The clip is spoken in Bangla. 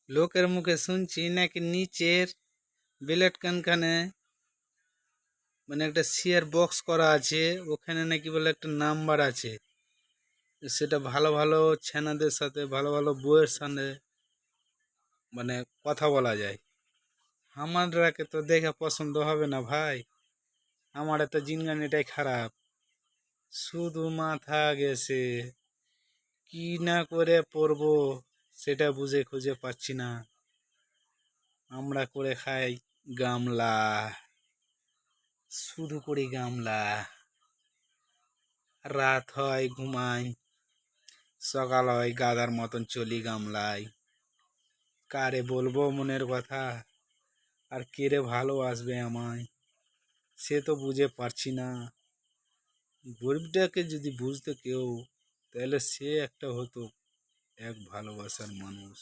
লোকের মুখে শুনছি নাকি নিচের বিলেট কানখানে মানে একটা শেয়ার বক্স করা আছে, ওখানে নাকি বলে একটা নাম্বার আছে। সেটা ভালো ভালো ছেনাদের সাথে ভালো ভালো বউয়ের সাথে মানে কথা বলা যায়। আমাদেরকে তো দেখে পছন্দ হবে না ভাই, আমার তো জিনগানিটাই খারাপ, শুধু মাথা গেছে, কি না করে পড়বো সেটা বুঝে খুঁজে পাচ্ছি না। আমরা করে খাই গামলা, শুধু করি গামলা, রাত হয় ঘুমাই, সকাল হয় গাদার মতন চলি গামলায়। কারে বলবো মনের কথা, আর কে রে ভালোবাসবে আমায়, সে তো বুঝে পারছি না। গরিবটাকে যদি বুঝতো কেউ, তাহলে সে একটা হতো এক ভালোবাসার মানুষ।